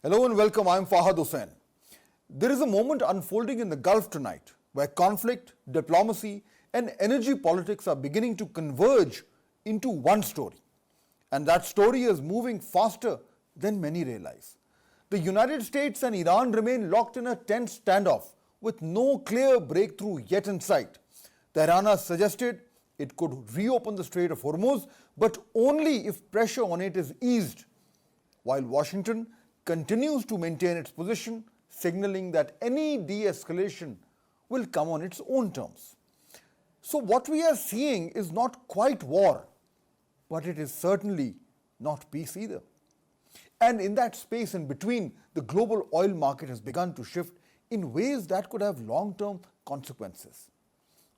Hello and welcome, I'm Fahd Husain. There is a moment unfolding in the Gulf tonight where conflict, diplomacy and energy politics are beginning to converge into one story. And that story is moving faster than many realize. The United States and Iran remain locked in a tense standoff with no clear breakthrough yet in sight. Tehran has suggested it could reopen the Strait of Hormuz, but only if pressure on it is eased, while Washington continues to maintain its position, signaling that any de-escalation will come on its own terms. So what we are seeing is not quite war, but it is certainly not peace either. And in that space in between, the global oil market has begun to shift in ways that could have long-term consequences.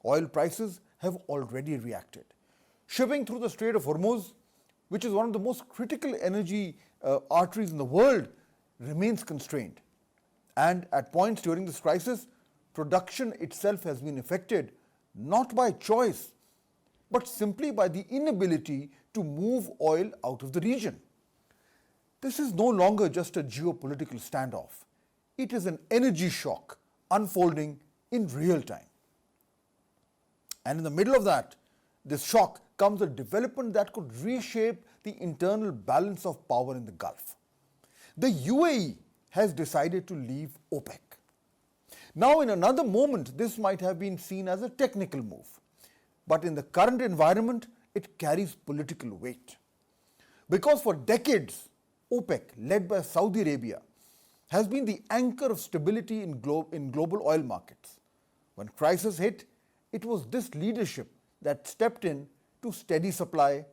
Oil prices have already reacted. Shipping through the Strait of Hormuz, which is one of the most critical energy arteries in the world, remains constrained. And at points during this crisis, production itself has been affected not by choice, but simply by the inability to move oil out of the region. This is no longer just a geopolitical standoff. It is an energy shock unfolding in real time. And in the middle of that, this shock comes a development that could reshape the internal balance of power in the Gulf. The UAE has decided to leave OPEC. Now, in another moment, this might have been seen as a technical move. But in the current environment, it carries political weight. Because for decades, OPEC, led by Saudi Arabia, has been the anchor of stability in global oil markets. When crisis hit, it was this leadership that stepped in to steady supply,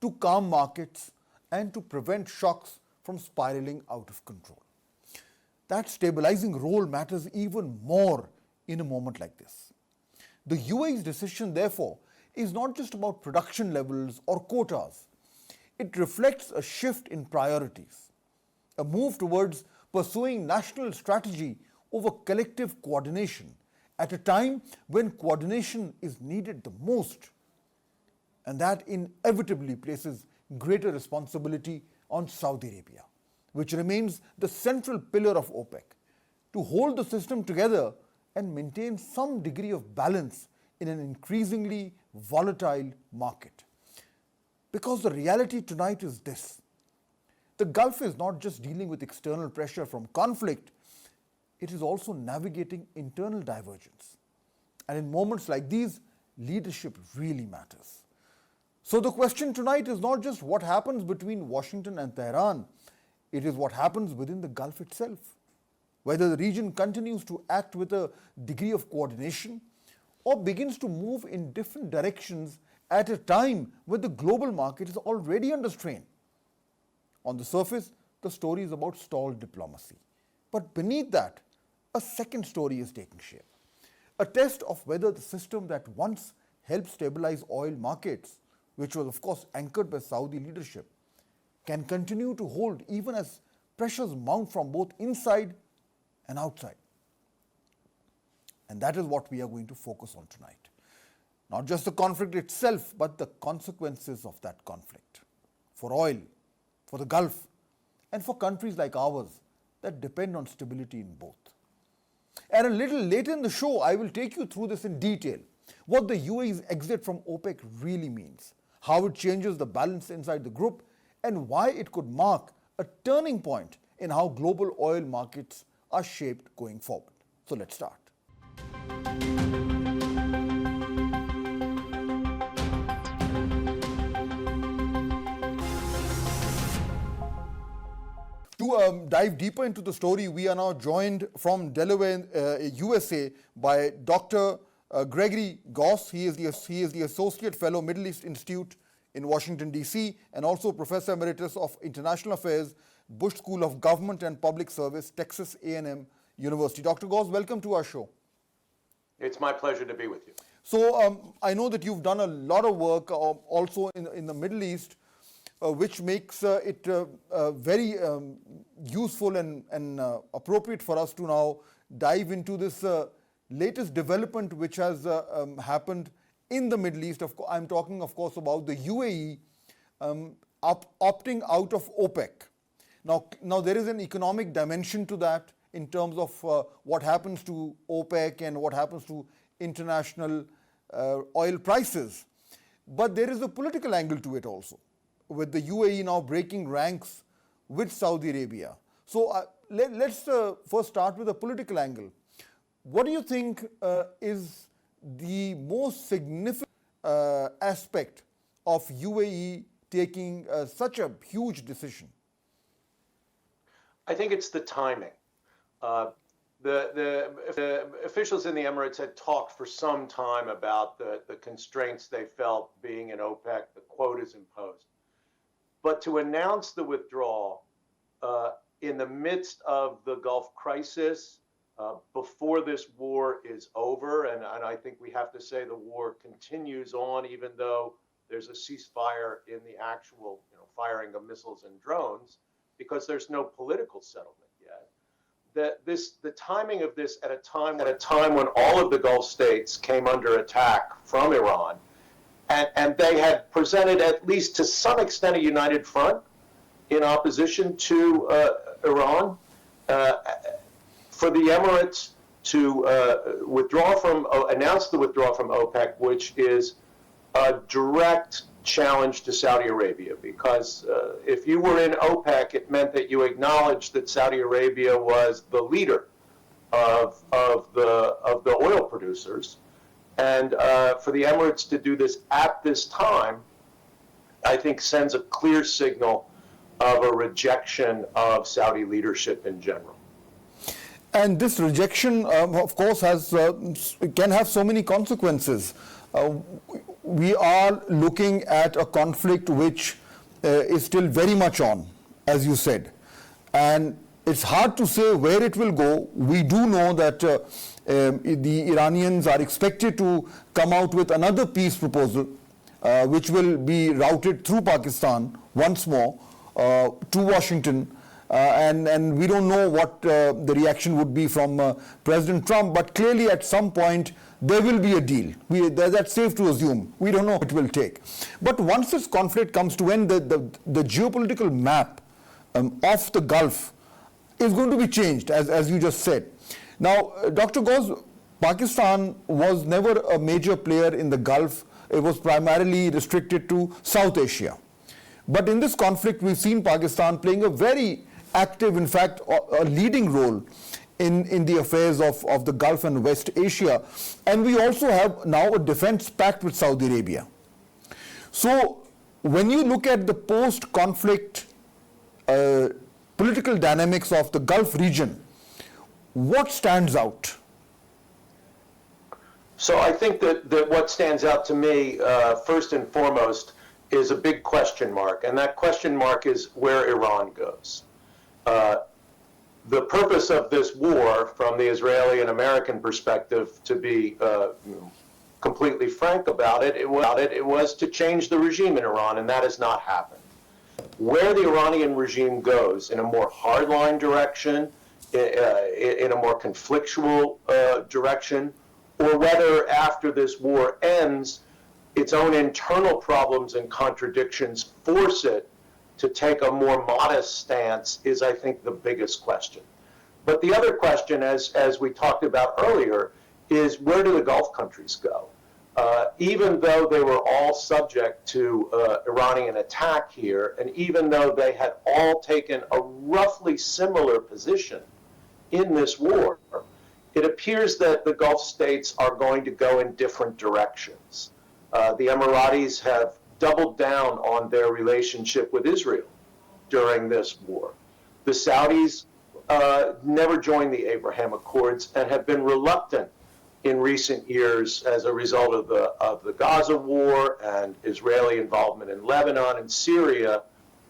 to calm markets, and to prevent shocks from spiraling out of control. That stabilizing role matters even more in a moment like this. The UAE's decision, therefore, is not just about production levels or quotas. It reflects a shift in priorities, a move towards pursuing national strategy over collective coordination at a time when coordination is needed the most. And that inevitably places greater responsibility on Saudi Arabia, which remains the central pillar of OPEC, to hold the system together and maintain some degree of balance in an increasingly volatile market. Because the reality tonight is this: the Gulf is not just dealing with external pressure from conflict, it is also navigating internal divergence. And in moments like these, leadership really matters. So the question tonight is not just what happens between Washington and Tehran, it is what happens within the Gulf itself. Whether the region continues to act with a degree of coordination or begins to move in different directions at a time when the global market is already under strain. On the surface, the story is about stalled diplomacy. But beneath that, a second story is taking shape. A test of whether the system that once helped stabilize oil markets, which was of course anchored by Saudi leadership, can continue to hold even as pressures mount from both inside and outside. And that is what we are going to focus on tonight. Not just the conflict itself, but the consequences of that conflict for oil, for the Gulf, and for countries like ours that depend on stability in both. And a little later in the show, I will take you through this in detail, what the UAE's exit from OPEC really means, how it changes the balance inside the group, and why it could mark a turning point in how global oil markets are shaped going forward. So let's start. To dive deeper into the story, we are now joined from Delaware, USA, by Dr. Gregory Gause. He is the Associate Fellow, Middle East Institute in Washington, D.C., and also Professor Emeritus of International Affairs, Bush School of Government and Public Service, Texas A&M University. Dr. Gause, welcome to our show. It's my pleasure to be with you. So I know that you've done a lot of work also in the Middle East, which makes it very useful and appropriate for us to now dive into this latest development which has happened in the Middle East. I'm talking, of course, about the UAE opting out of OPEC. Now there is an economic dimension to that in terms of what happens to OPEC and what happens to international oil prices. But there is a political angle to it also, with the UAE now breaking ranks with Saudi Arabia. So let's first start with the political angle. What do you think is the most significant aspect of UAE taking such a huge decision? I think it's the timing. The officials in the Emirates had talked for some time about the constraints they felt being in OPEC, the quotas imposed. But to announce the withdrawal in the midst of the Gulf crisis, before this war is over, and I think we have to say the war continues on, even though there's a ceasefire in the actual firing of missiles and drones, because there's no political settlement yet. The timing of this at a time when all of the Gulf states came under attack from Iran, and they had presented, at least to some extent, a united front in opposition to Iran. For the Emirates to announce the withdrawal from OPEC, which is a direct challenge to Saudi Arabia, because if you were in OPEC, it meant that you acknowledged that Saudi Arabia was the leader of the oil producers, and for the Emirates to do this at this time, I think sends a clear signal of a rejection of Saudi leadership in general. And this rejection, of course, can have so many consequences. We are looking at a conflict which is still very much on, as you said. And it's hard to say where it will go. We do know that the Iranians are expected to come out with another peace proposal, which will be routed through Pakistan once more to Washington. And we don't know what the reaction would be from President Trump, but clearly at some point there will be a deal. That's safe to assume. We don't know what it will take. But once this conflict comes to end, the geopolitical map of the Gulf is going to be changed, as you just said. Now, Dr. Gause, Pakistan was never a major player in the Gulf. It was primarily restricted to South Asia. But in this conflict, we've seen Pakistan playing a very active, in fact, a leading role in the affairs of the Gulf and West Asia. And we also have now a defense pact with Saudi Arabia. So when you look at the post-conflict political dynamics of the Gulf region, what stands out? So I think that what stands out to me, first and foremost, is a big question mark, and that question mark is where Iran goes. The purpose of this war, from the Israeli and American perspective, to be completely frank about it, it was to change the regime in Iran, and that has not happened. Where the Iranian regime goes, in a more hardline direction, in a more conflictual direction, or whether after this war ends, its own internal problems and contradictions force it to take a more modest stance, is, I think, the biggest question. But the other question, as we talked about earlier, is where do the Gulf countries go? Even though they were all subject to Iranian attack here, and even though they had all taken a roughly similar position in this war, it appears that the Gulf states are going to go in different directions. The Emiratis have doubled down on their relationship with Israel during this war. The Saudis never joined the Abraham Accords and have been reluctant in recent years as a result of the Gaza war and Israeli involvement in Lebanon and Syria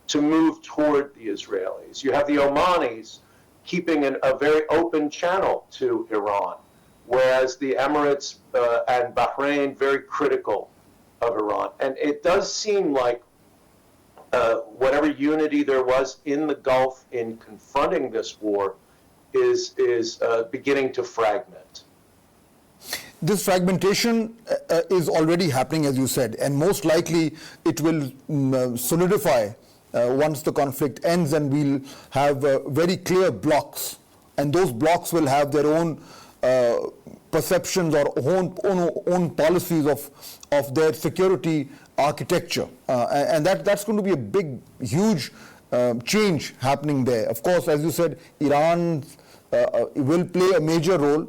to move toward the Israelis. You have the Omanis keeping a very open channel to Iran, whereas the Emirates and Bahrain very critical of Iran. And it does seem like whatever unity there was in the Gulf in confronting this war is beginning to fragment. This fragmentation is already happening, as you said, and most likely it will solidify once the conflict ends, and we'll have very clear blocks, and those blocks will have their own perceptions or own policies of their security architecture, and that's going to be a big, huge change happening there. Of course, as you said, Iran will play a major role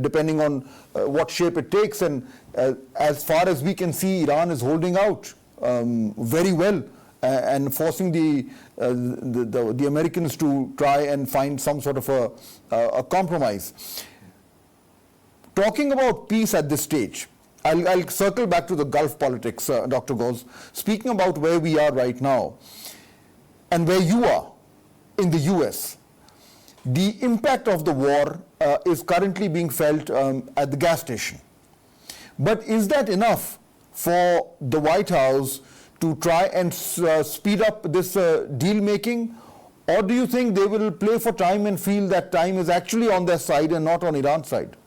depending on what shape it takes, and as far as we can see, Iran is holding out very well and forcing the Americans to try and find some sort of a compromise. Talking about peace at this stage, I'll circle back to the Gulf politics, Dr. Gause. Speaking about where we are right now and where you are in the US, the impact of the war is currently being felt at the gas station. But is that enough for the White House to try and speed up this deal making? Or do you think they will play for time and feel that time is actually on their side and not on Iran's side?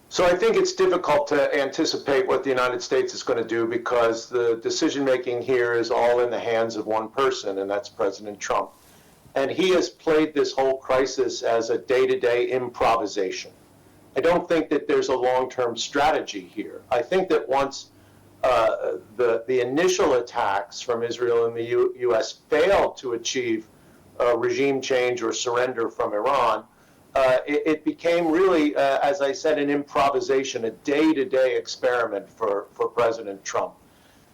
So I think it's difficult to anticipate what the United States is going to do, because the decision-making here is all in the hands of one person, and that's President Trump. And he has played this whole crisis as a day-to-day improvisation. I don't think that there's a long-term strategy here. I think that once the initial attacks from Israel and the U.S. failed to achieve regime change or surrender from Iran, it became really, as I said, an improvisation, a day-to-day experiment for President Trump.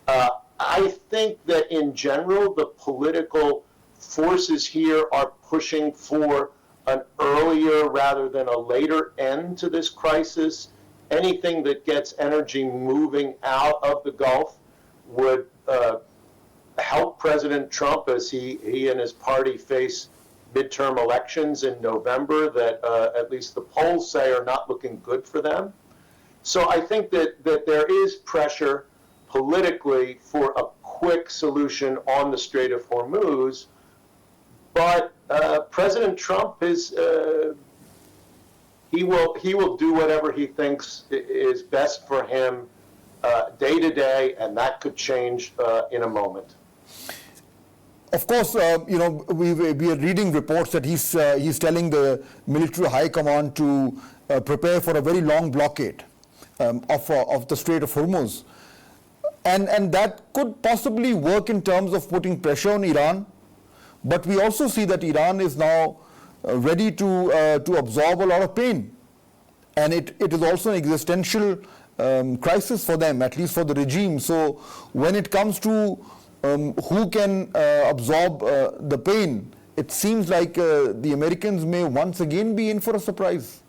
I think that in general, the political forces here are pushing for an earlier rather than a later end to this crisis. Anything that gets energy moving out of the Gulf would help President Trump as he and his party face midterm elections in November that at least the polls say are not looking good for them. So I think that there is pressure politically for a quick solution on the Strait of Hormuz, but President Trump is he will do whatever he thinks is best for him day to day, and that could change in a moment. Of course, we are reading reports that he's telling the military high command to prepare for a very long blockade of the Strait of Hormuz, and that could possibly work in terms of putting pressure on Iran. But we also see that Iran is now ready to absorb a lot of pain, and it is also an existential crisis for them, at least for the regime. So when it comes to who can absorb the pain, it seems like the Americans may once again be in for a surprise.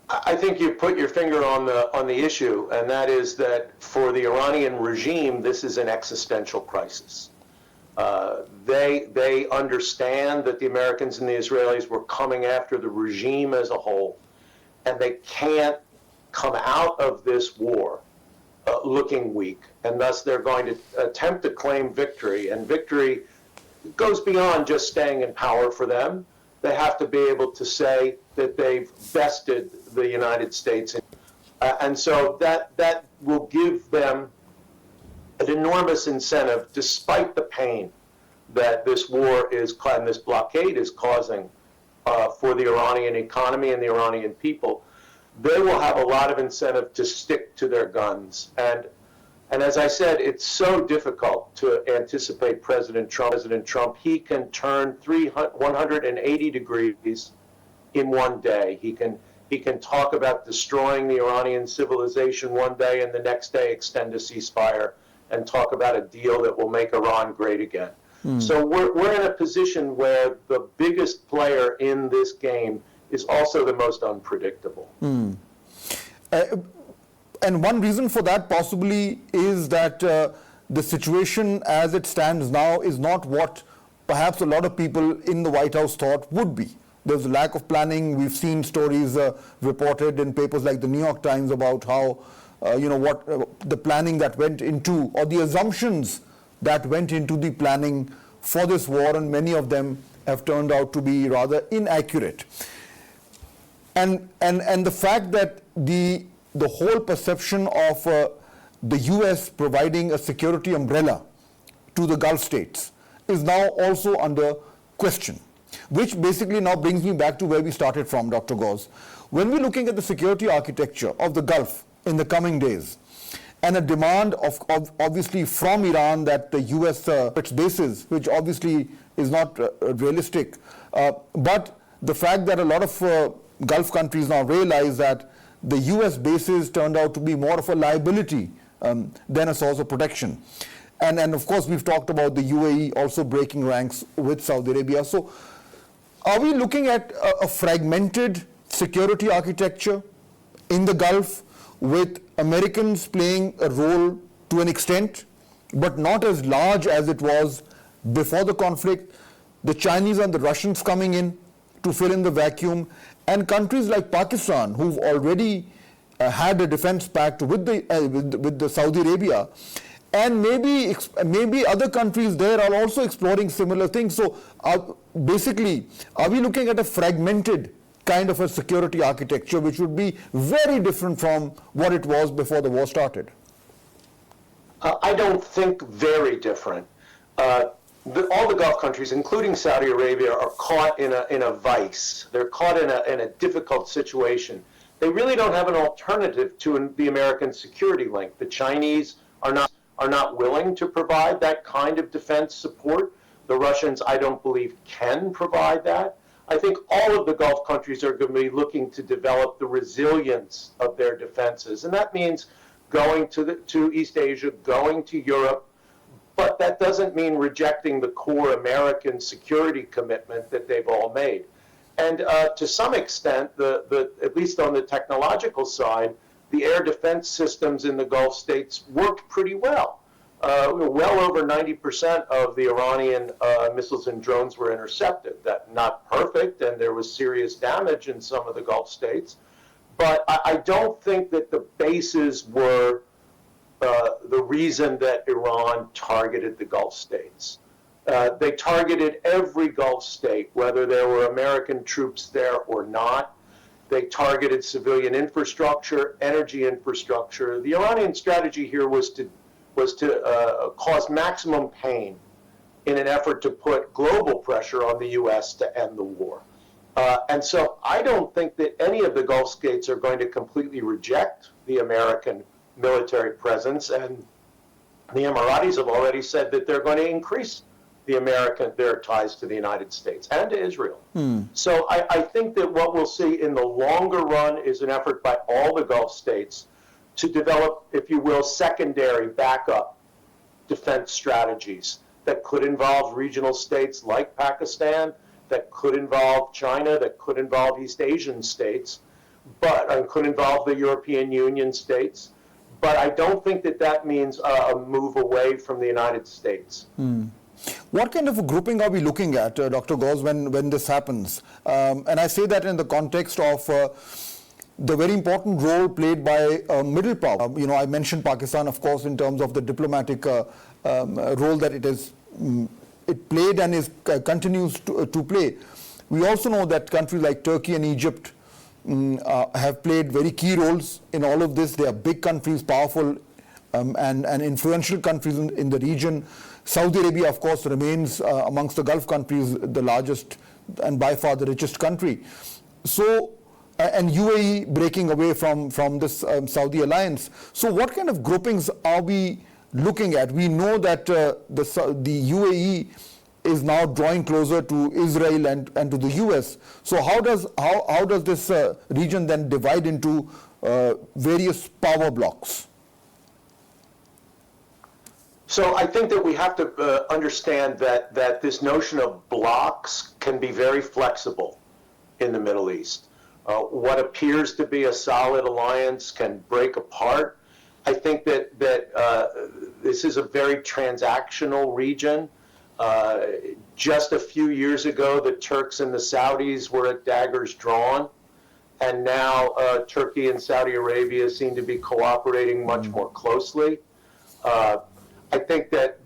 I think you put your finger on the issue, and that is that for the Iranian regime, this is an existential crisis. They understand that the Americans and the Israelis were coming after the regime as a whole, and they can't come out of this war looking weak, and thus they're going to attempt to claim victory, and victory goes beyond just staying in power for them. They have to be able to say that they've bested the United States, and so that will give them an enormous incentive, despite the pain that this war is and this blockade is causing for the Iranian economy and the Iranian people. They will have a lot of incentive to stick to their guns. And as I said, it's so difficult to anticipate President Trump. President Trump, he can turn 180 degrees in one day. He can talk about destroying the Iranian civilization one day, and the next day extend a ceasefire and talk about a deal that will make Iran great again. So we're in a position where the biggest player in this game is also the most unpredictable. And one reason for that possibly is that the situation as it stands now is not what perhaps a lot of people in the White House thought would be. There's a lack of planning. We've seen stories reported in papers like the New York Times about how what the planning that went into, or the assumptions that went into the planning for this war, and many of them have turned out to be rather inaccurate. And the fact that the whole perception of the US providing a security umbrella to the Gulf states is now also under question, which basically now brings me back to where we started from, Dr. Gause. When we're looking at the security architecture of the Gulf in the coming days, and a demand of obviously from Iran that the US its bases, which obviously is not realistic, but the fact that a lot of Gulf countries now realize that the US bases turned out to be more of a liability than a source of protection. And of course we've talked about the UAE also breaking ranks with Saudi Arabia. So are we looking at a fragmented security architecture in the Gulf, with Americans playing a role to an extent, but not as large as it was before the conflict, the Chinese and the Russians coming in to fill in the vacuum, and countries like Pakistan, who've already had a defense pact with the Saudi Arabia, and maybe other countries there are also exploring similar things. So basically, are we looking at a fragmented kind of a security architecture which would be very different from what it was before the war started? I don't think very different. All the Gulf countries, including Saudi Arabia, are caught in a vice. They're caught in a difficult situation. They really don't have an alternative to the American security link. The Chinese are not willing to provide that kind of defense support. The Russians, I don't believe, can provide that. I think all of the Gulf countries are going to be looking to develop the resilience of their defenses. And that means going to East Asia, going to Europe, but that doesn't mean rejecting the core American security commitment that they've all made. And to some extent, at least on the technological side, the air defense systems in the Gulf states worked pretty well. Well over 90% of the Iranian missiles and drones were intercepted. That not perfect, and there was serious damage in some of the Gulf states. But I don't think that the bases were the reason that Iran targeted the Gulf states. They targeted every Gulf state, whether there were American troops there or not. They targeted civilian infrastructure, energy infrastructure. The Iranian strategy here was to cause maximum pain in an effort to put global pressure on the U.S. to end the war. And so I don't think that any of the Gulf states are going to completely reject the American military presence, and the Emiratis have already said that they're going to increase their ties to the United States and to Israel. So I think that what we'll see in the longer run is an effort by all the Gulf states to develop, if you will, secondary backup defense strategies that could involve regional states like Pakistan, that could involve China, that could involve East Asian states, and could involve the European Union states. But I don't think that means a move away from the United States. What kind of a grouping are we looking at, Dr. Gause, when this happens? And I say that in the context of the very important role played by middle power. I mentioned Pakistan, of course, in terms of the diplomatic role that it played and continues to play. We also know that countries like Turkey and Egypt have played very key roles in all of this. They are big countries, powerful and influential countries in the region. Saudi Arabia, of course, remains amongst the Gulf countries the largest and by far the richest country. So, and UAE breaking away from this Saudi alliance. So what kind of groupings are we looking at? We know that the UAE is now drawing closer to Israel and to the US. So how does this region then divide into various power blocks? So I think that we have to understand that this notion of blocks can be very flexible in the Middle East. What appears to be a solid alliance can break apart. I think that this is a very transactional region. Just a few years ago, the Turks and the Saudis were at daggers drawn, and now Turkey and Saudi Arabia seem to be cooperating much more closely. I think that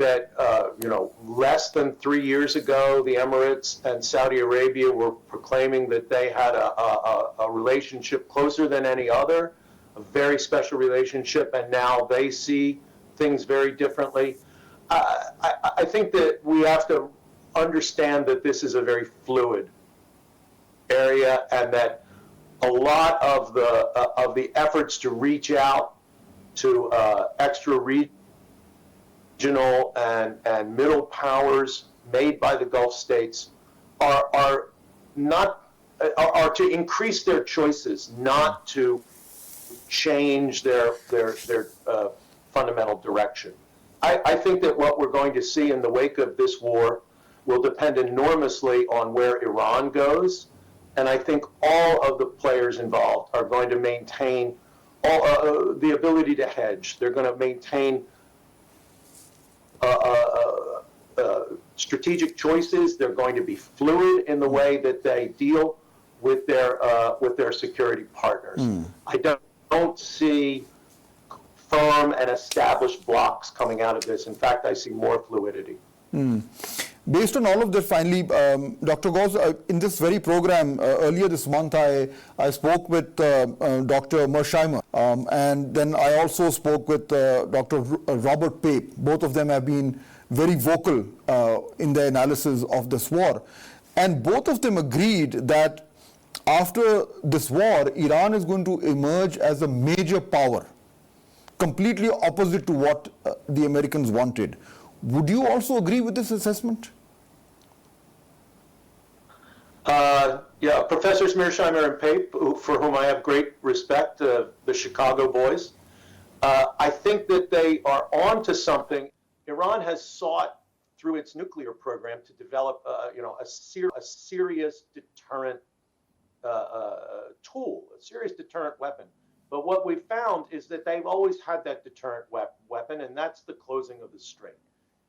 less than 3 years ago, the Emirates and Saudi Arabia were proclaiming that they had a relationship closer than any other, a very special relationship, and now they see things very differently. I think that we have to understand that this is a very fluid area, and that a lot of the efforts to reach out to extra regional and middle powers made by the Gulf states are to increase their choices, not to change their fundamental direction. I think that what we're going to see in the wake of this war will depend enormously on where Iran goes, and I think all of the players involved are going to maintain the ability to hedge. They're going to maintain strategic choices. They're going to be fluid in the way that they deal with their security partners. I don't see firm and established blocks coming out of this. In fact, I see more fluidity. Based on all of this, finally, Dr. Gause, in this very program earlier this month, I spoke with Dr. Mher Sahakyan, and then I also spoke with Dr. Robert Pape. Both of them have been very vocal in their analysis of this war. And both of them agreed that after this war, Iran is going to emerge as a major power, completely opposite to what the Americans wanted. Would you also agree with this assessment? Yeah, Professors Mher Sahakyan and Pape, for whom I have great respect, the Chicago boys, I think that they are on to something. Iran has sought, through its nuclear program, to develop a serious deterrent tool, a serious deterrent weapon. But what we've found is that they've always had that deterrent weapon, and that's the closing of the strait.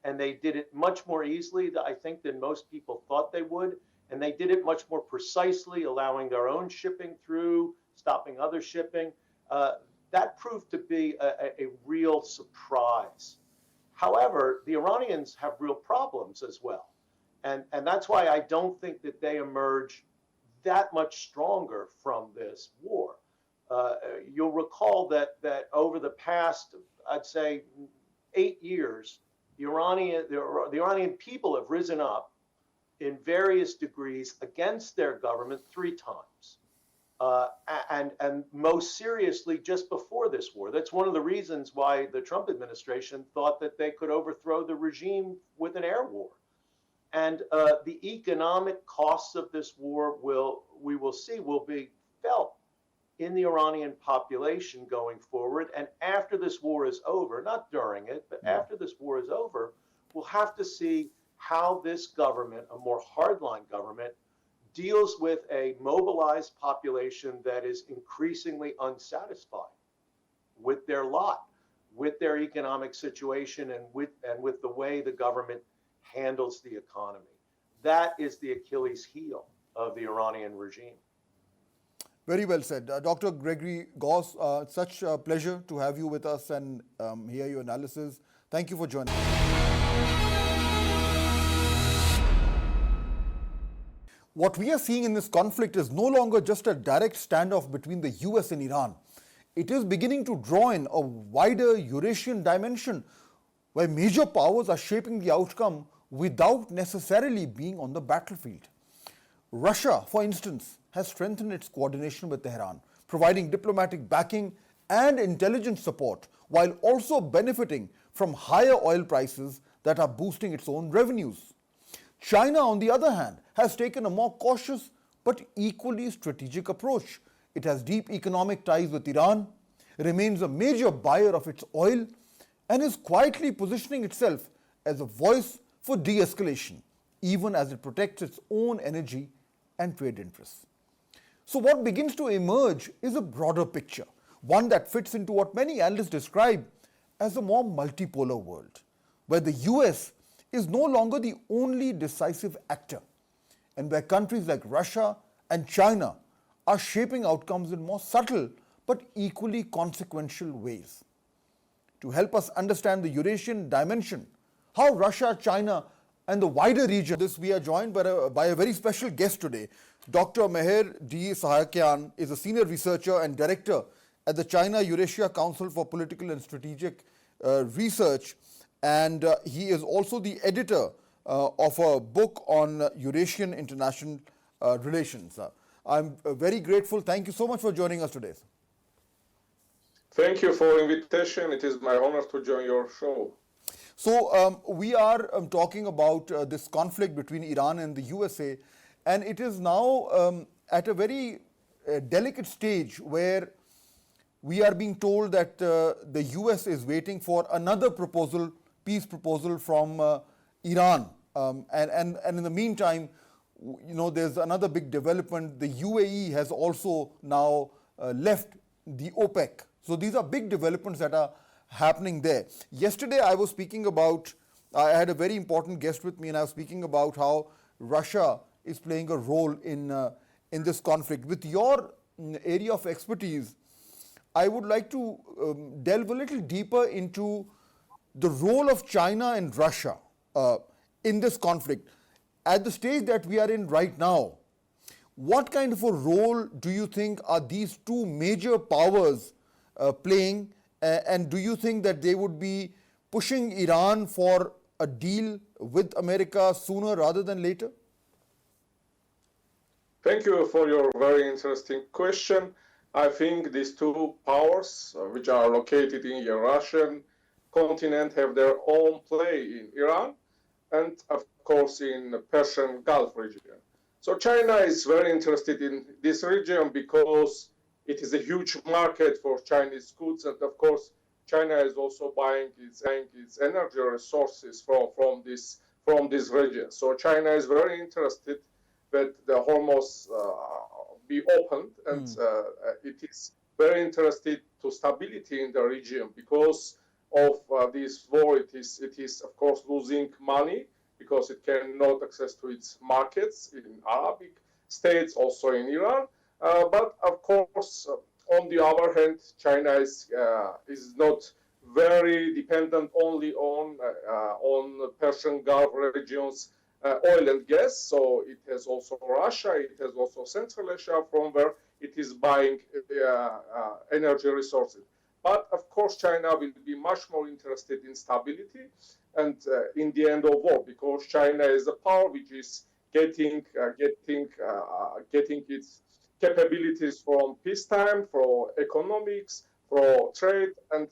And they did it much more easily, I think, than most people thought they would. And they did it much more precisely, allowing their own shipping through, stopping other shipping. That proved to be a real surprise. However, the Iranians have real problems as well. And that's why I don't think that they emerge that much stronger from this war. You'll recall that over the past, I'd say, 8 years, the Iranian people have risen up in various degrees against their government 3 times. And most seriously, just before this war. That's one of the reasons why the Trump administration thought that they could overthrow the regime with an air war. And the economic costs of this war we will see will be felt in the Iranian population going forward. And after this war is over, not during it, but after this war is over, we'll have to see how this government, a more hardline government, deals with a mobilized population that is increasingly unsatisfied with their lot, with their economic situation, and with the way the government handles the economy. That is the Achilles heel of the Iranian regime. Very well said. Dr. Gregory Gause, such a pleasure to have you with us and hear your analysis. Thank you for joining us. What we are seeing in this conflict is no longer just a direct standoff between the US and Iran. It is beginning to draw in a wider Eurasian dimension where major powers are shaping the outcome without necessarily being on the battlefield. Russia, for instance, has strengthened its coordination with Tehran, providing diplomatic backing and intelligence support while also benefiting from higher oil prices that are boosting its own revenues. China, on the other hand, has taken a more cautious but equally strategic approach. It has deep economic ties with Iran, remains a major buyer of its oil, and is quietly positioning itself as a voice for de-escalation, even as it protects its own energy and trade interests. So what begins to emerge is a broader picture, one that fits into what many analysts describe as a more multipolar world, where the US is no longer the only decisive actor, and where countries like Russia and China are shaping outcomes in more subtle but equally consequential ways. To help us understand the Eurasian dimension, how Russia, China, and the wider region, we are joined by a very special guest today. Dr. Mher Sahakyan is a senior researcher and director at the China Eurasia Council for Political and Strategic Research. and he is also the editor of a book on Eurasian international relations. I'm very grateful. Thank you so much for joining us today, sir. Thank you for invitation. It is my honor to join your show. So we are talking about this conflict between Iran and the USA, and it is now at a very delicate stage where we are being told that the US is waiting for another proposal, peace proposal from Iran. And in the meantime, there's another big development. The UAE has also now left the OPEC. So these are big developments that are happening there. Yesterday I was speaking about, I had a very important guest with me, and I was speaking about how Russia is playing a role in this conflict. With your area of expertise, I would like to delve a little deeper into the role of China and Russia in this conflict. At the stage that we are in right now, what kind of a role do you think are these two major powers playing, and do you think that they would be pushing Iran for a deal with America sooner rather than later? Thank you for your very interesting question. I think these two powers, which are located in the Russian continent, have their own play in Iran and, of course, in the Persian Gulf region. So China is very interested in this region because it is a huge market for Chinese goods, and of course, China is also buying its energy resources from this region. So China is very interested that the Hormuz be opened, and it is very interested to stability in the region because of this war. It is of course losing money because it cannot access to its markets in Arabic states, also in Iran. But of course, on the other hand, China is not very dependent only on Persian Gulf regions oil and gas. So it has also Russia, it has also Central Asia, from where it is buying energy resources. But of course, China will be much more interested in stability and in the end of war, because China is a power which is getting its capabilities from peacetime, for economics, for trade. And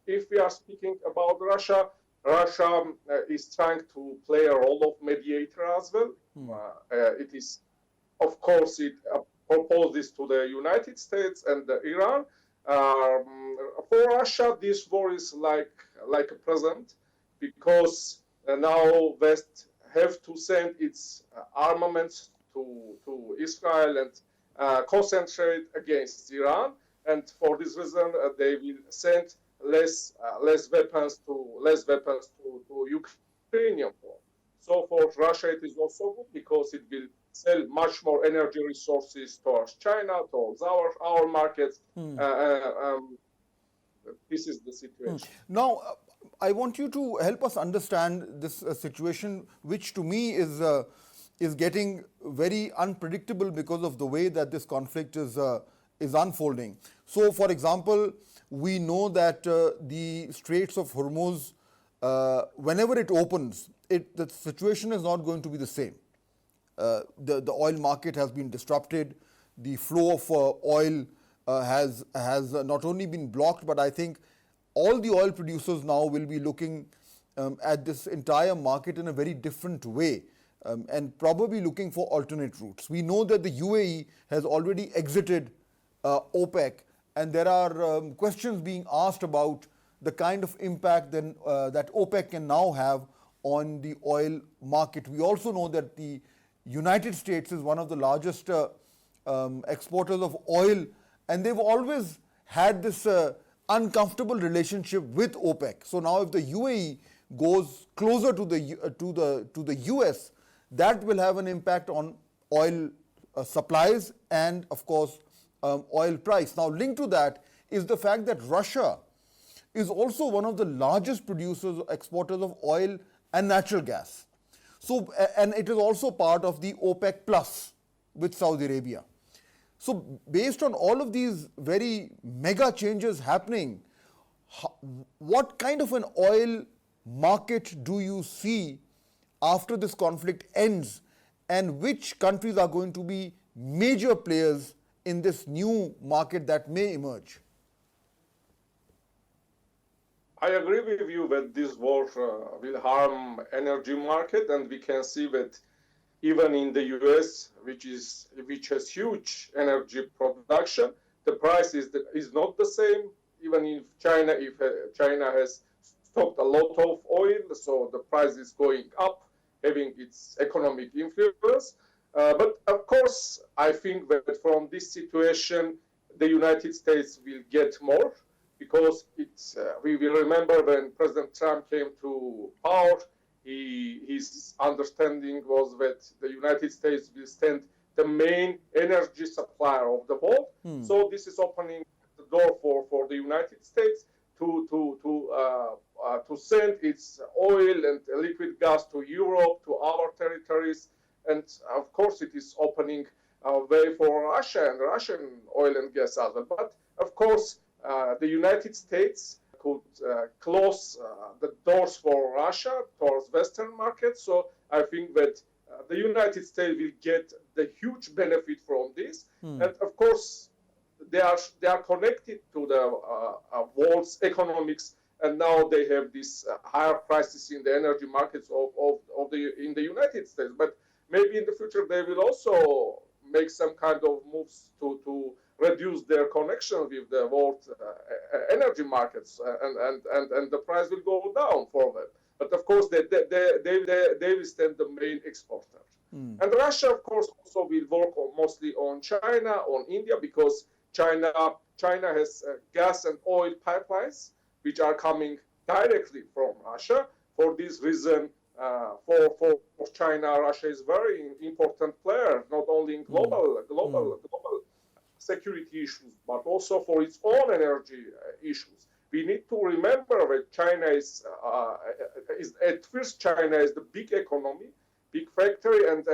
if we are speaking about Russia, Russia is trying to play a role of mediator as well. It is, of course, it proposes to the United States and Iran. For Russia, this war is like a present, because now West have to send its armaments to Israel and concentrate against Iran, and for this reason they will send less weapons to Ukrainian war. So for Russia it is also good because it will sell much more energy resources towards China, towards our markets. This is the situation. Now, I want you to help us understand this situation, which to me is getting very unpredictable because of the way that this conflict is unfolding. So, for example, we know that the Straits of Hormuz, whenever it opens, the situation is not going to be the same. The oil market has been disrupted. The flow of oil has not only been blocked, but I think all the oil producers now will be looking at this entire market in a very different way, and probably looking for alternate routes. We know that the UAE has already exited OPEC, and there are questions being asked about the kind of impact that OPEC can now have on the oil market. We also know that the United States is one of the largest exporters of oil, and they've always had this uncomfortable relationship with OPEC. So now if the UAE goes closer to the US, that will have an impact on oil supplies and, of course, oil price. Now, linked to that is the fact that Russia is also one of the largest producers, exporters of oil and natural gas. So, and it is also part of the OPEC Plus with Saudi Arabia. So, based on all of these very mega changes happening, what kind of an oil market do you see after this conflict ends, and which countries are going to be major players in this new market that may emerge? I agree with you that this war will harm energy market, and we can see that even in the US, which has huge energy production, the price is not the same. Even in China, if China has stocked a lot of oil, so the price is going up, having its economic influence. But of course, I think that from this situation, the United States will get more, because we will remember when President Trump came to power, his understanding was that the United States will stand the main energy supplier of the world. So this is opening the door for the United States to send its oil and liquid gas to Europe, to our territories. And of course, it is opening a way for Russia and Russian oil and gas as well. But of course, the United States could close the doors for Russia towards Western markets. So I think that the United States will get the huge benefit from this. And of course, they are connected to the world's economics, and now they have these higher prices in the energy markets in the United States. But maybe in the future they will also make some kind of moves to reduce their connection with the world energy markets, and the price will go down for them. But of course, they will stand the main exporter. And Russia, of course, also will work mostly on China, on India, because China has gas and oil pipelines which are coming directly from Russia. For this reason, for China, Russia is very important player, not only in global security issues, but also for its own energy issues. We need to remember that China is at first China is the big economy, big factory, and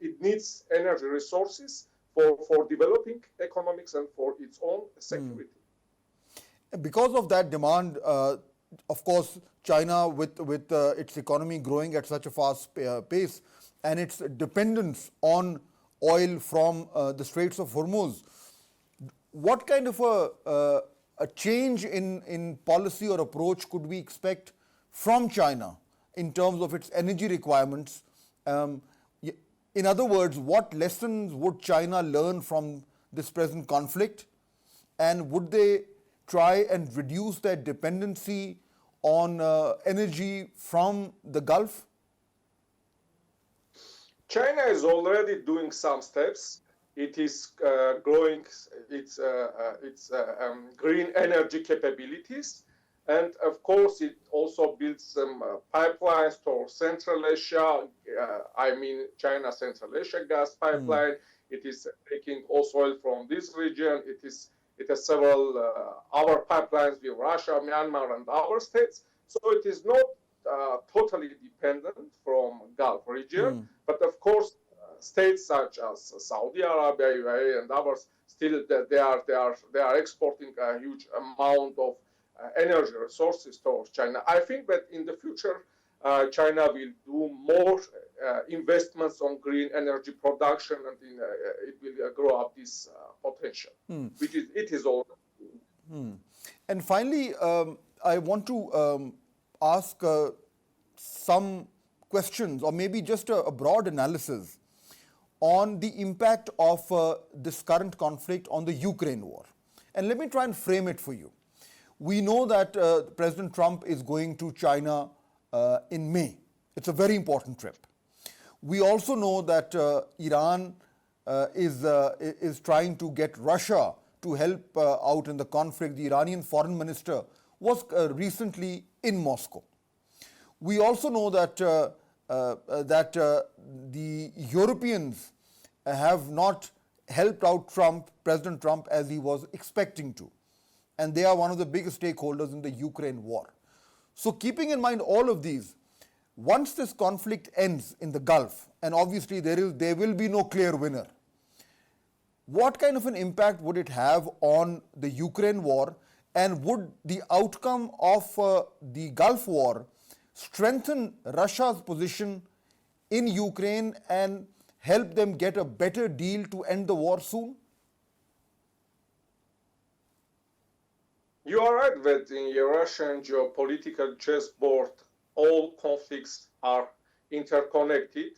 it needs energy resources for developing economics and for its own security. Because of that demand, of course, China with its economy growing at such a fast pace and its dependence on oil from the Straits of Hormuz, what kind of a change in policy or approach could we expect from China in terms of its energy requirements? In other words, what lessons would China learn from this present conflict, and would they try and reduce their dependency on energy from the Gulf? China is already doing some steps. It is growing its green energy capabilities. And of course, it also builds some pipelines to Central Asia. I mean, China Central Asia gas pipeline. It is taking also oil from this region. It has several other pipelines with Russia, Myanmar, and other states. So it is not totally dependent from Gulf region. But of course, states such as Saudi Arabia, UAE, and others still they are exporting a huge amount of energy resources towards China. I think that in the future, China will do more investments on green energy production, and it will grow up this potential, which it is all. And finally, I want to ask some questions, or maybe just a broad analysis on the impact of this current conflict on the Ukraine war. And let me try and frame it for you. We know that President Trump is going to China in May. It's a very important trip. We also know that Iran is trying to get Russia to help out in the conflict. The Iranian foreign minister was recently in Moscow. We also know that the Europeans have not helped out President Trump as he was expecting to. And they are one of the biggest stakeholders in the Ukraine war. So keeping in mind all of these, once this conflict ends in the Gulf, and obviously there will be no clear winner, what kind of an impact would it have on the Ukraine war, and would the outcome of the Gulf war strengthen Russia's position in Ukraine and help them get a better deal to end the war soon? You are right that in the Russian geopolitical chessboard, all conflicts are interconnected.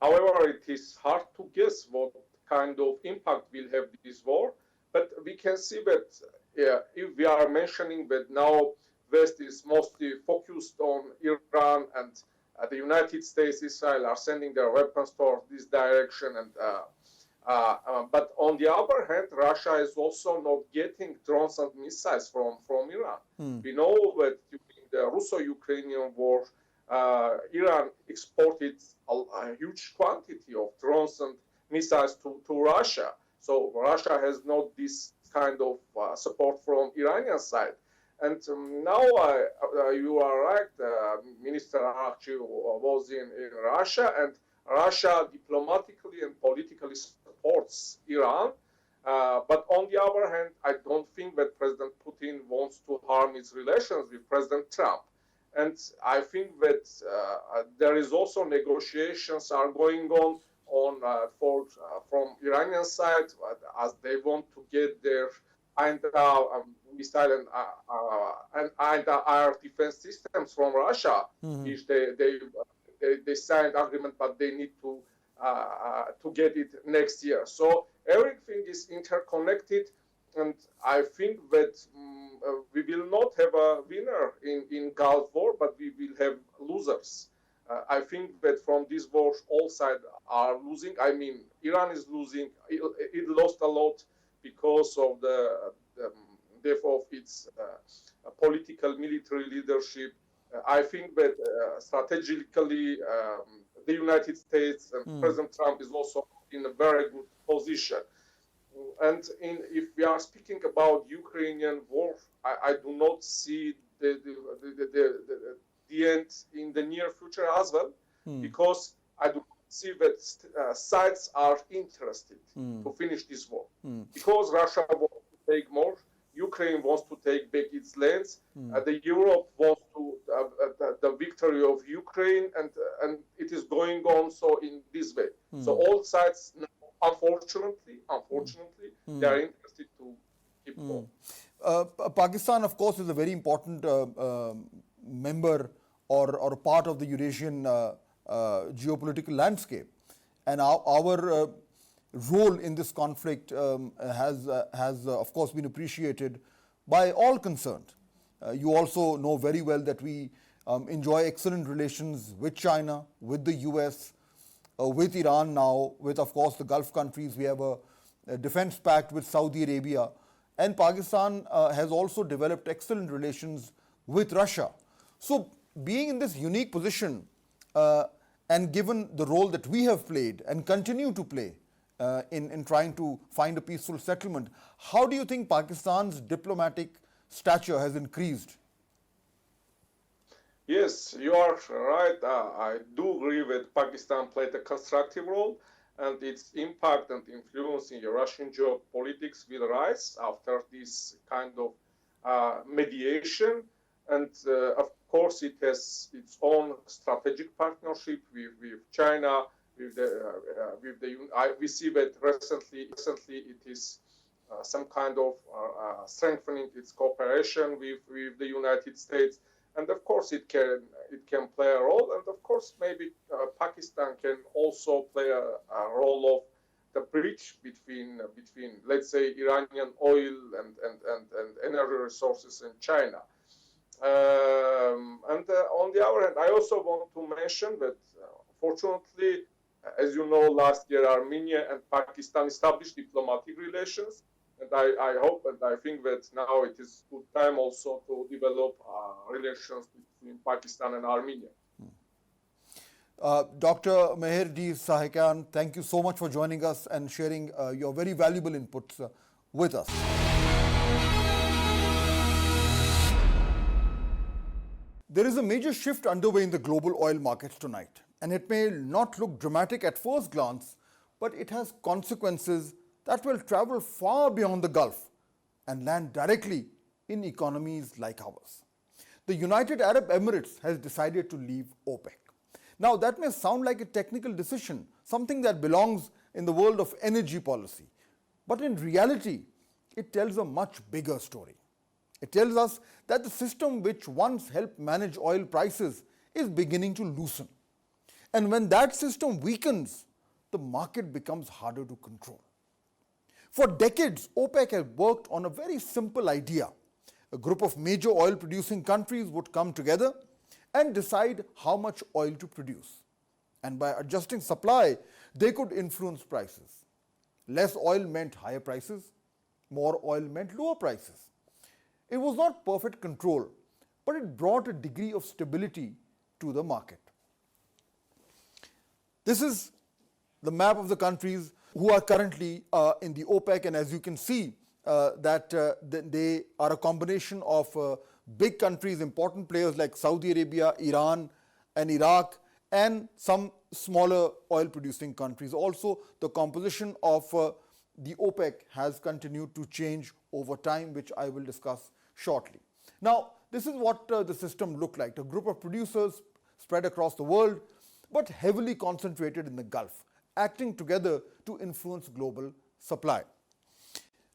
However, it is hard to guess what kind of impact will have this war. But we can see that if we are mentioning that now West is mostly focused on Iran and the United States, Israel are sending their weapons toward this direction, and but on the other hand, Russia is also not getting drones and missiles from Iran. We know that during the Russo-Ukrainian war, Iran exported a huge quantity of drones and missiles to Russia. So Russia has not this kind of support from Iranian side. And now you are right, Minister Archie was in Russia, and Russia diplomatically and politically supports Iran. But on the other hand, I don't think that President Putin wants to harm his relations with President Trump. And I think that there is also negotiations are going on from Iranian side as they want to get their missile and anti-air defense systems from Russia, which they signed agreement, but they need to get it next year. So everything is interconnected, and I think that we will not have a winner in Gulf War, but we will have losers. I think that from this war, all sides are losing. I mean, Iran is losing. It lost a lot because of the death of its political military leadership. I think that strategically, the United States and President Trump is also in a very good position. And if we are speaking about Ukrainian war, I do not see the end in the near future as well, because I do not see that sides are interested to finish this war. Because Russia wants to take more, Ukraine wants to take back its lands, the Europe wants to the victory of Ukraine, and it is going on so in this way. So all sides, unfortunately, they are interested to keep going. Pakistan, of course, is a very important member or part of the Eurasian geopolitical landscape, and our role in this conflict has of course been appreciated by all concerned. You also know very well that we enjoy excellent relations with China, with the US, with Iran now, with of course the Gulf countries. We have a defense pact with Saudi Arabia, and Pakistan has also developed excellent relations with Russia. So being in this unique position and given the role that we have played and continue to play in trying to find a peaceful settlement, how do you think Pakistan's diplomatic stature has increased? Yes, you are right. I do agree that Pakistan played a constructive role, and its impact and influence in Russian geopolitics will rise after this kind of mediation. And of course, it has its own strategic partnership with China. We see that recently it is some kind of strengthening its cooperation with the United States, and of course it can play a role, and of course maybe Pakistan can also play a role of the bridge between let's say Iranian oil and energy resources in China. And on the other hand, I also want to mention that fortunately, as you know, last year Armenia and Pakistan established diplomatic relations, and I hope and I think that now it is good time also to develop relations between Pakistan and Armenia. Dr. Mher Sahakyan, thank you so much for joining us and sharing your very valuable inputs with us. There is a major shift underway in the global oil markets tonight, and it may not look dramatic at first glance, but it has consequences that will travel far beyond the Gulf and land directly in economies like ours. the United Arab Emirates has decided to leave OPEC. Now, that may sound like a technical decision, something that belongs in the world of energy policy. But in reality, it tells a much bigger story. It tells us that the system which once helped manage oil prices is beginning to loosen. And when that system weakens, the market becomes harder to control. For decades, OPEC has worked on a very simple idea. A group of major oil producing countries would come together and decide how much oil to produce. And by adjusting supply, they could influence prices. Less oil meant higher prices, more oil meant lower prices. It was not perfect control, but it brought a degree of stability to the market. This is the map of the countries who are currently in the OPEC, and as you can see that they are a combination of big countries, important players like Saudi Arabia, Iran and Iraq, and some smaller oil producing countries. Also, the composition of the OPEC has continued to change over time, which I will discuss shortly. Now, this is what the system looked like, a group of producers spread across the world, but heavily concentrated in the Gulf, acting together to influence global supply.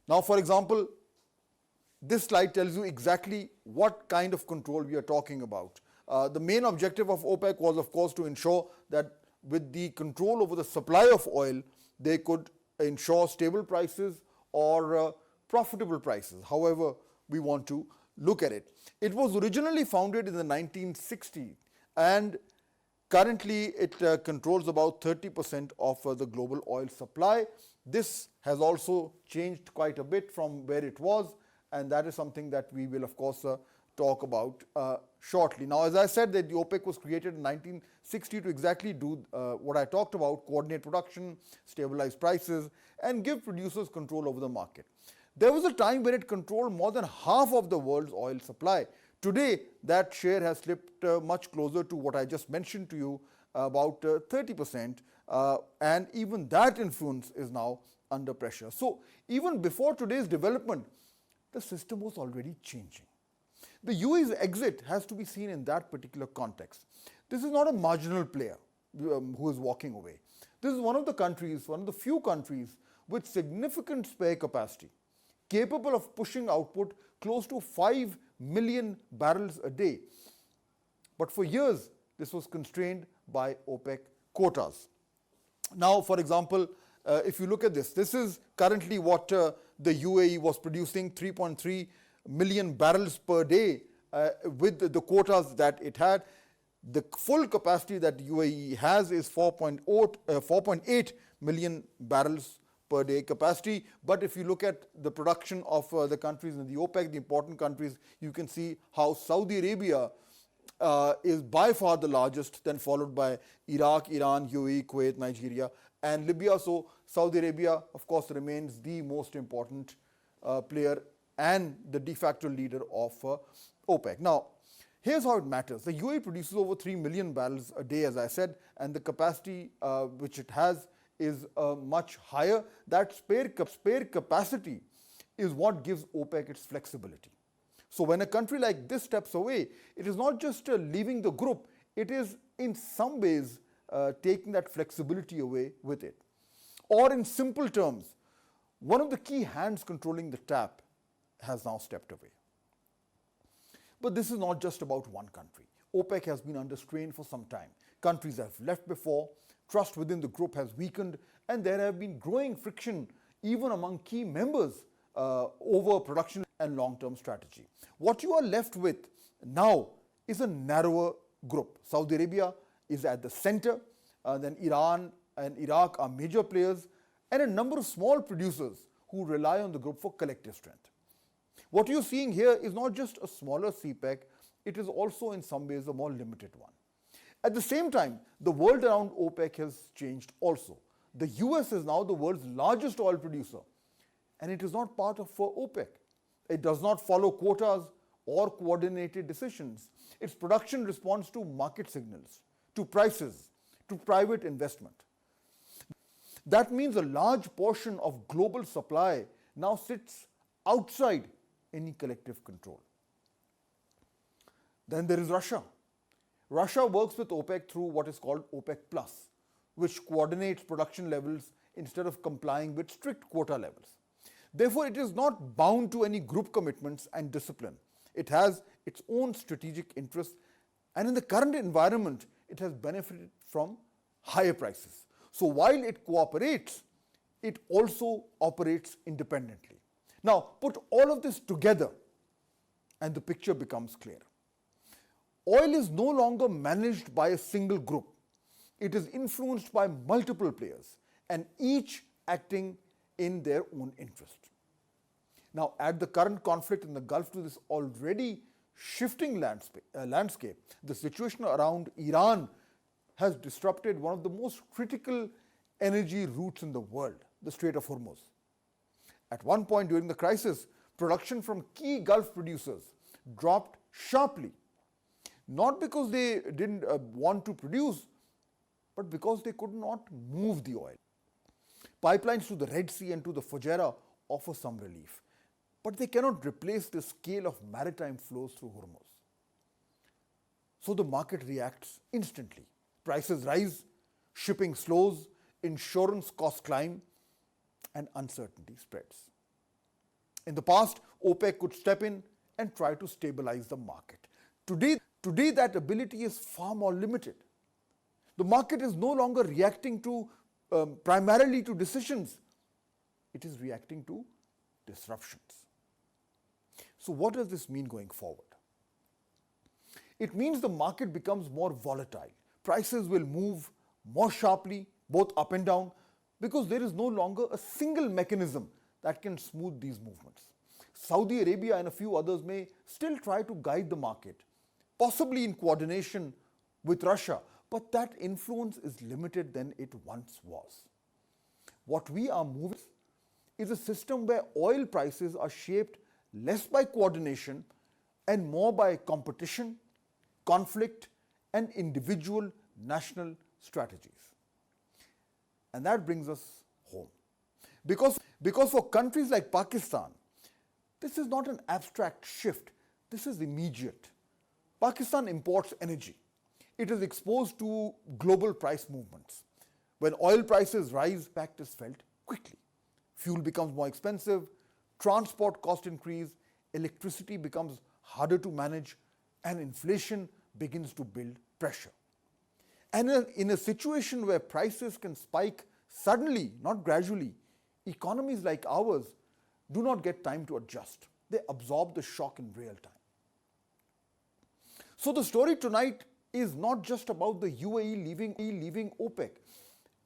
Now, for example, this slide tells you exactly what kind of control we are talking about. The main objective of OPEC was, of course, to ensure that with the control over the supply of oil, they could ensure stable prices or profitable prices, however we want to look at it. It was originally founded in the 1960s, and currently it controls about 30% of the global oil supply. This has also changed quite a bit from where it was, and that is something that we will, of course, talk about shortly. Now, as I said, that the OPEC was created in 1960 to exactly do what I talked about: coordinate production, stabilize prices, and give producers control over the market. There was a time when it controlled more than half of the world's oil supply. Today, that share has slipped much closer to what I just mentioned to you, about 30%, and even that influence is now under pressure. So, even before today's development, the system was already changing. The UAE's exit has to be seen in that particular context. This is not a marginal player who is walking away. This is one of the countries, one of the few countries with significant spare capacity, capable of pushing output close to 5 million barrels a day. But for years, this was constrained by OPEC quotas. Now, for example, if you look at this, this is currently what the UAE was producing, 3.3 million barrels per day with the quotas that it had. The full capacity that UAE has is 4.8 million barrels per day capacity. But if you look at the production of the countries in the OPEC, the important countries, you can see how Saudi Arabia is by far the largest, then followed by Iraq, Iran, UAE, Kuwait, Nigeria, and Libya. So Saudi Arabia, of course, remains the most important player and the de facto leader of OPEC. Now, here's how it matters. The UAE produces over 3 million barrels a day, as I said, and the capacity which it has is much higher. That spare capacity is what gives OPEC its flexibility. So when a country like this steps away, it is not just leaving the group, it is in some ways taking that flexibility away with it. Or in simple terms, one of the key hands controlling the tap has now stepped away. But this is not just about one country. OPEC has been under strain for some time. Countries have left before, trust within the group has weakened, and there have been growing friction even among key members over production and long-term strategy. What you are left with now is a narrower group. Saudi Arabia is at the center, then Iran and Iraq are major players, and a number of small producers who rely on the group for collective strength. What you're seeing here is not just a smaller CPEC, it is also in some ways a more limited one. At the same time, the world around OPEC has changed also. The US is now the world's largest oil producer, and it is not part of OPEC. It does not follow quotas or coordinated decisions. Its production responds to market signals, to prices, to private investment. That means a large portion of global supply now sits outside any collective control. Then there is Russia. Russia works with OPEC through what is called OPEC Plus, which coordinates production levels instead of complying with strict quota levels. Therefore, it is not bound to any group commitments and discipline. It has its own strategic interests, and in the current environment, it has benefited from higher prices. So while it cooperates, it also operates independently. Now, put all of this together, and the picture becomes clear. Oil is no longer managed by a single group. It is influenced by multiple players, and each acting in their own interest. Now, add the current conflict in the Gulf to this already shifting landscape. The situation around Iran has disrupted one of the most critical energy routes in the world, the Strait of Hormuz. At one point during the crisis, production from key Gulf producers dropped sharply, not because they didn't want to produce, but because they could not move the oil. Pipelines to the Red Sea and to the Fujairah offer some relief, but they cannot replace the scale of maritime flows through Hormuz. So the market reacts instantly. Prices rise, shipping slows, insurance costs climb, and uncertainty spreads. In the past, OPEC could step in and try to stabilize the market. Today that ability is far more limited. The market is no longer reacting to primarily to decisions. It is reacting to disruptions. So what does this mean going forward? It means the market becomes more volatile. Prices will move more sharply, both up and down, because there is no longer a single mechanism that can smooth these movements. Saudi Arabia and a few others may still try to guide the market, possibly in coordination with Russia, but that influence is limited than it once was. What we are moving is a system where oil prices are shaped less by coordination and more by competition, conflict, and individual national strategies. And that brings us home. Because for countries like Pakistan, this is not an abstract shift, this is immediate. Pakistan imports energy. It is exposed to global price movements. When oil prices rise, impact is felt quickly. Fuel becomes more expensive, transport costs increase, electricity becomes harder to manage, and inflation begins to build pressure. And in a situation where prices can spike suddenly, not gradually, economies like ours do not get time to adjust. They absorb the shock in real time. So the story tonight is not just about the UAE leaving OPEC.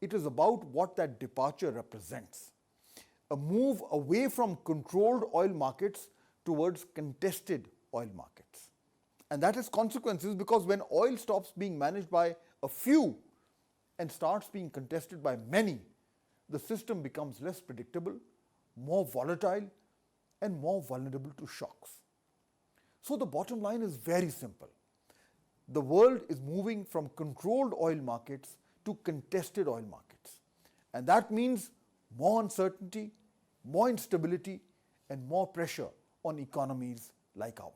It is about what that departure represents. A move away from controlled oil markets towards contested oil markets. And that has consequences because when oil stops being managed by a few and starts being contested by many, the system becomes less predictable, more volatile, and more vulnerable to shocks. So the bottom line is very simple. The world is moving from controlled oil markets to contested oil markets. And that means more uncertainty, more instability, and more pressure on economies like ours.